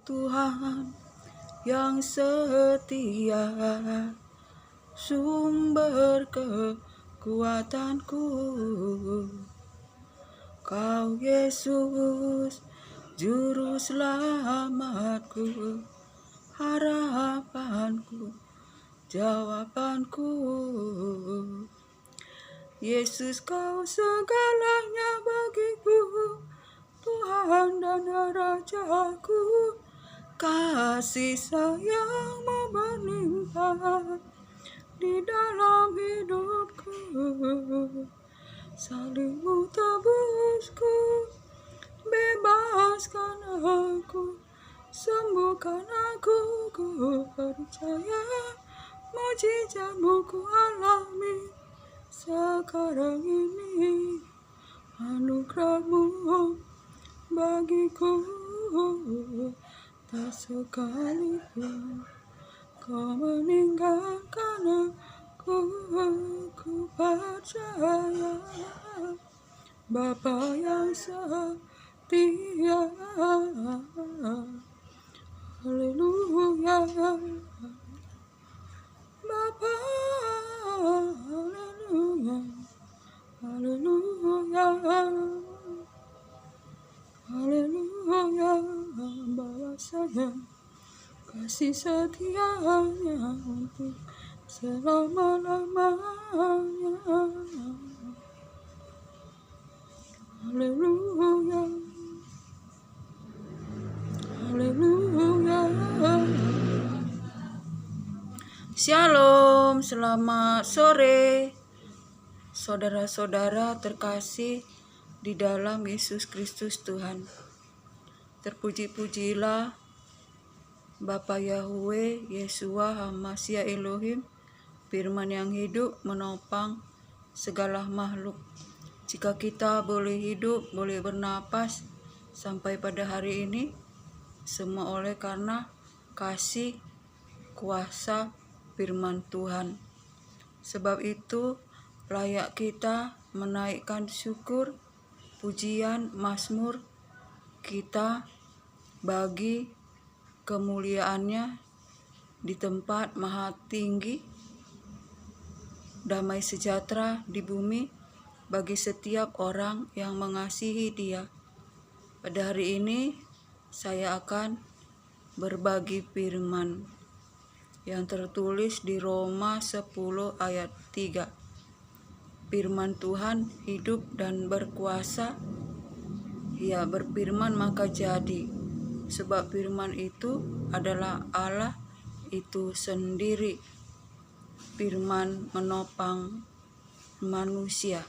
Tuhan yang setia, sumber kekuatanku. Kau Yesus, juru selamatku, harapanku, jawabanku. Yesus, kau segalanya bagiku, Tuhan dan Rajaku. Kasih sayangmu berlimpah di dalam hidupku. Salibmu tebusku, bebaskan aku, sembuhkan aku. Ku percaya mujizatmu ku alami sekarang ini. Anugerahmu bagiku, tak sekalipun kau meninggalkan aku. Ku percaya Bapa yang setia. Haleluya, Bapa, haleluya, haleluya, haleluya. Bawa saya kasih setianya untuk selama-lamanya. Haleluya, haleluya. Shalom, selamat sore saudara-saudara terkasih di dalam Yesus Kristus Tuhan. Terpuji-pujilah Bapa Yahweh, Yeshua, Hamasya Elohim, firman yang hidup menopang segala makhluk. Jika kita boleh hidup, boleh bernapas sampai pada hari ini, semua oleh karena kasih kuasa firman Tuhan. Sebab itu layak kita menaikkan syukur, pujian, mazmur kita bagi kemuliaannya di tempat maha tinggi. Damai sejahtera di bumi bagi setiap orang yang mengasihi Dia. Pada hari ini saya akan berbagi firman yang tertulis di Roma 10 ayat 3. Firman Tuhan hidup dan berkuasa. Ia berfirman maka jadi. Sebab firman itu adalah Allah itu sendiri. Firman menopang manusia.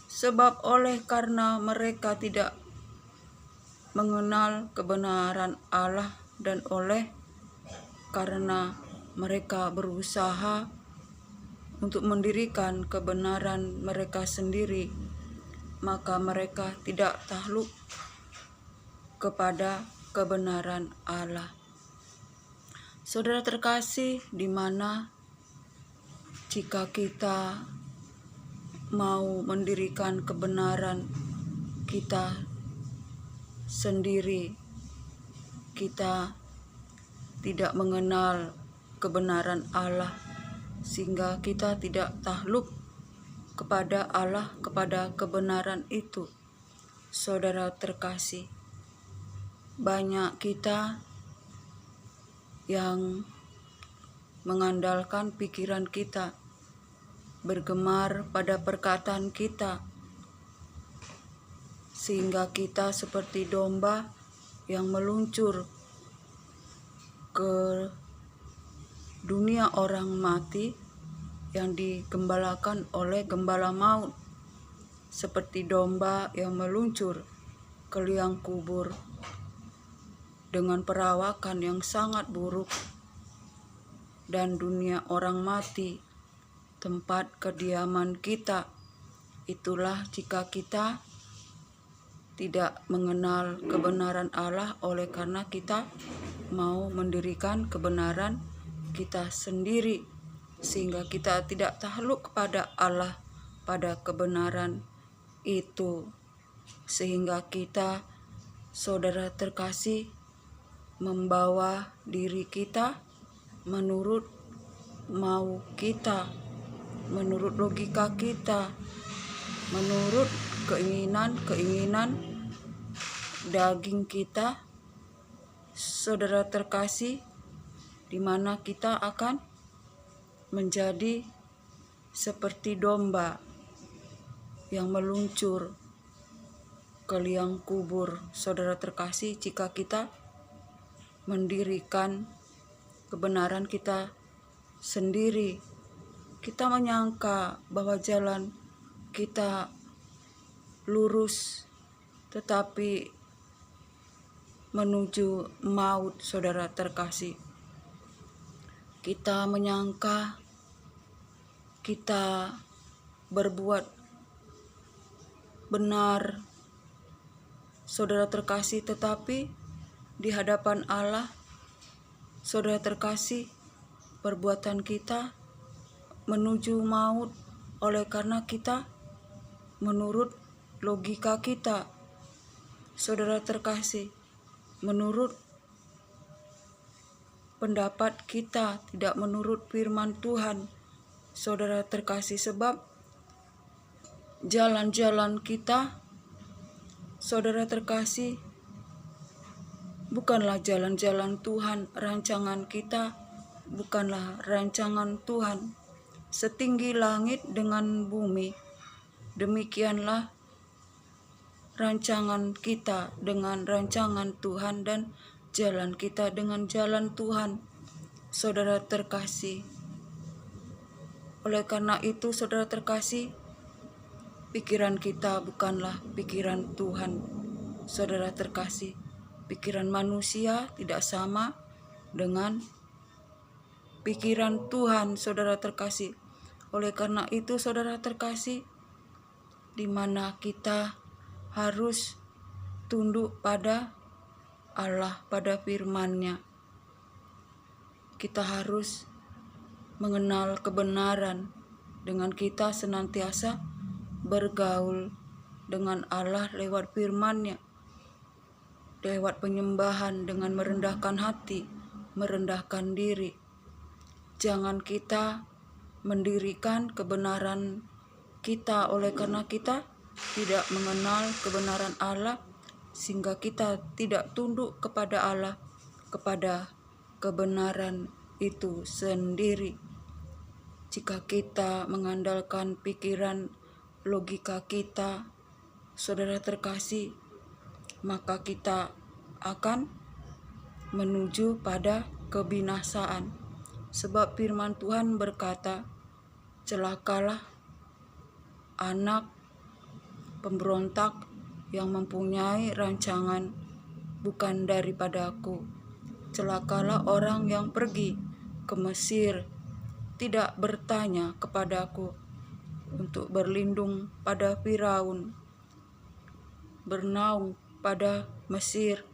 Sebab oleh karena mereka tidak mengenal kebenaran Allah dan oleh karena mereka berusaha untuk mendirikan kebenaran mereka sendiri, maka mereka tidak takluk kepada kebenaran Allah. Saudara terkasih, di mana jika kita mau mendirikan kebenaran kita sendiri, kita tidak mengenal kebenaran Allah, sehingga kita tidak takluk kepada Allah, kepada kebenaran itu. Saudara terkasih, banyak kita yang mengandalkan pikiran kita, bergemar pada perkataan kita, sehingga kita seperti domba yang meluncur ke dunia orang mati yang digembalakan oleh gembala maut, seperti domba yang meluncur ke liang kubur dengan perawakan yang sangat buruk, dan dunia orang mati tempat kediaman kita. Itulah jika kita tidak mengenal kebenaran Allah oleh karena kita mau mendirikan kebenaran kita sendiri, sehingga kita tidak takluk kepada Allah pada kebenaran itu. Sehingga kita, saudara terkasih, membawa diri kita menurut mau kita, menurut logika kita, menurut keinginan daging kita, saudara terkasih, di mana kita akan menjadi seperti domba yang meluncur ke liang kubur, saudara terkasih, jika kita mendirikan kebenaran kita sendiri. Kita menyangka bahwa jalan kita lurus, tetapi menuju maut, saudara terkasih. Kita menyangka kita berbuat benar, saudara terkasih, tetapi di hadapan Allah, saudara terkasih, perbuatan kita menuju maut oleh karena kita menurut logika kita, saudara terkasih, menurut pendapat kita, tidak menurut firman Tuhan, saudara terkasih. Sebab jalan-jalan kita, saudara terkasih, bukanlah jalan-jalan Tuhan. Rancangan kita bukanlah rancangan Tuhan. Setinggi langit dengan bumi, demikianlah rancangan kita dengan rancangan Tuhan, dan jalan kita dengan jalan Tuhan, saudara terkasih. Oleh karena itu, saudara terkasih, pikiran kita bukanlah pikiran Tuhan, saudara terkasih. Pikiran manusia tidak sama dengan pikiran Tuhan, saudara terkasih. Oleh karena itu, saudara terkasih, di mana kita harus tunduk pada Allah, pada firman-Nya. Kita harus mengenal kebenaran dengan kita senantiasa bergaul dengan Allah lewat firman-Nya, lewat penyembahan dengan merendahkan hati, merendahkan diri. Jangan kita mendirikan kebenaran kita oleh karena kita tidak mengenal kebenaran Allah, sehingga kita tidak tunduk kepada Allah, kepada kebenaran itu sendiri. Jika kita mengandalkan pikiran logika kita, saudara terkasih, maka kita akan menuju pada kebinasaan. Sebab firman Tuhan berkata, celakalah anak pemberontak yang mempunyai rancangan bukan daripadaku. Celakalah orang yang pergi ke Mesir, tidak bertanya kepadaku, untuk berlindung pada Firaun, bernaung pada Mesir.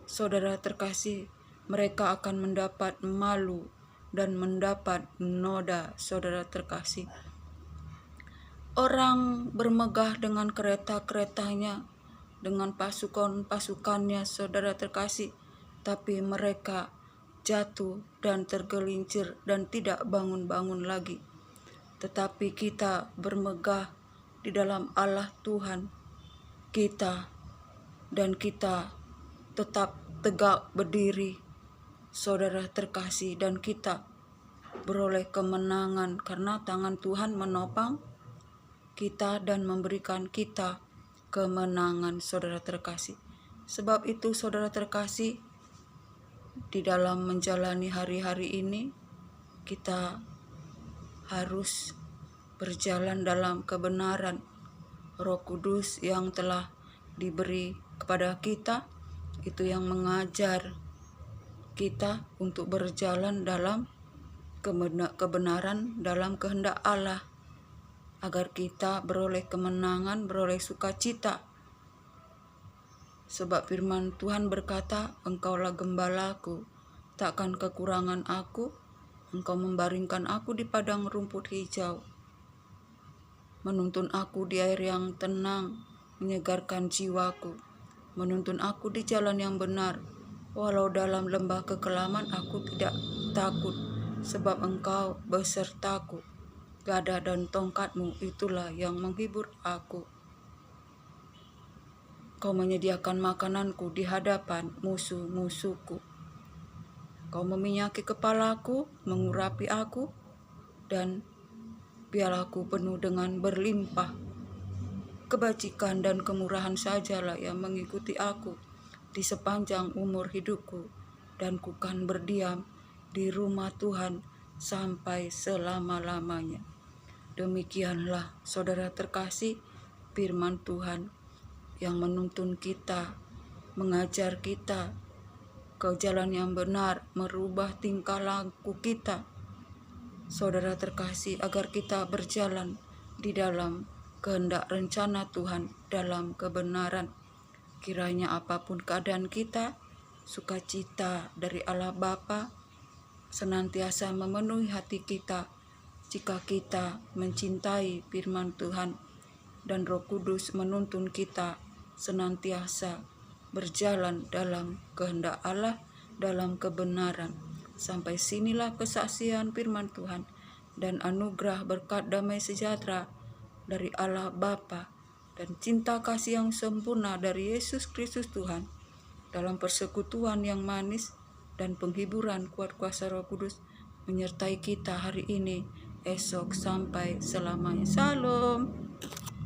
Saudara terkasih, mereka akan mendapat malu dan mendapat noda, saudara terkasih. Orang bermegah dengan kereta-keretanya, dengan pasukan-pasukannya, saudara terkasih, tapi mereka jatuh dan tergelincir dan tidak bangun-bangun lagi. Tetapi kita bermegah di dalam Allah Tuhan kita, dan kita tetap tegak berdiri, saudara terkasih, dan kita beroleh kemenangan karena tangan Tuhan menopang kita dan memberikan kita kemenangan, saudara terkasih. Sebab itu, saudara terkasih, di dalam menjalani hari-hari ini kita harus berjalan dalam kebenaran. Roh Kudus yang telah diberi kepada kita itu yang mengajar kita untuk berjalan dalam kebenaran, dalam kehendak Allah, agar kita beroleh kemenangan, beroleh sukacita. Sebab firman Tuhan berkata, Engkaulah gembalaku, takkan kekurangan aku. Engkau membaringkan aku di padang rumput hijau, menuntun aku di air yang tenang, menyegarkan jiwaku, menuntun aku di jalan yang benar Walau dalam lembah kekelaman aku tidak takut, sebab Engkau besertaku. Gada dan tongkat-Mu itulah yang menghibur aku. Kau menyediakan makananku di hadapan musuh-musuhku. Kau meminyaki kepalaku, mengurapi aku, dan pialaku penuh dengan berlimpah. Kebajikan dan kemurahan sajalah yang mengikuti aku di sepanjang umur hidupku, dan ku kan berdiam di rumah Tuhan sampai selama-lamanya. Demikianlah, saudara terkasih, firman Tuhan yang menuntun kita, mengajar kita ke jalan yang benar, merubah tingkah laku kita, saudara terkasih, agar kita berjalan di dalam kehendak rencana Tuhan dalam kebenaran. Kiranya apapun keadaan kita, sukacita dari Allah Bapa senantiasa memenuhi hati kita jika kita mencintai firman Tuhan, dan Roh Kudus menuntun kita senantiasa berjalan dalam kehendak Allah dalam kebenaran. Sampai sinilah kesaksian firman Tuhan, dan anugerah berkat damai sejahtera dari Allah Bapa dan cinta kasih yang sempurna dari Yesus Kristus Tuhan dalam persekutuan yang manis dan penghiburan kuat kuasa Roh Kudus menyertai kita hari ini, esok, sampai selamanya. Salam.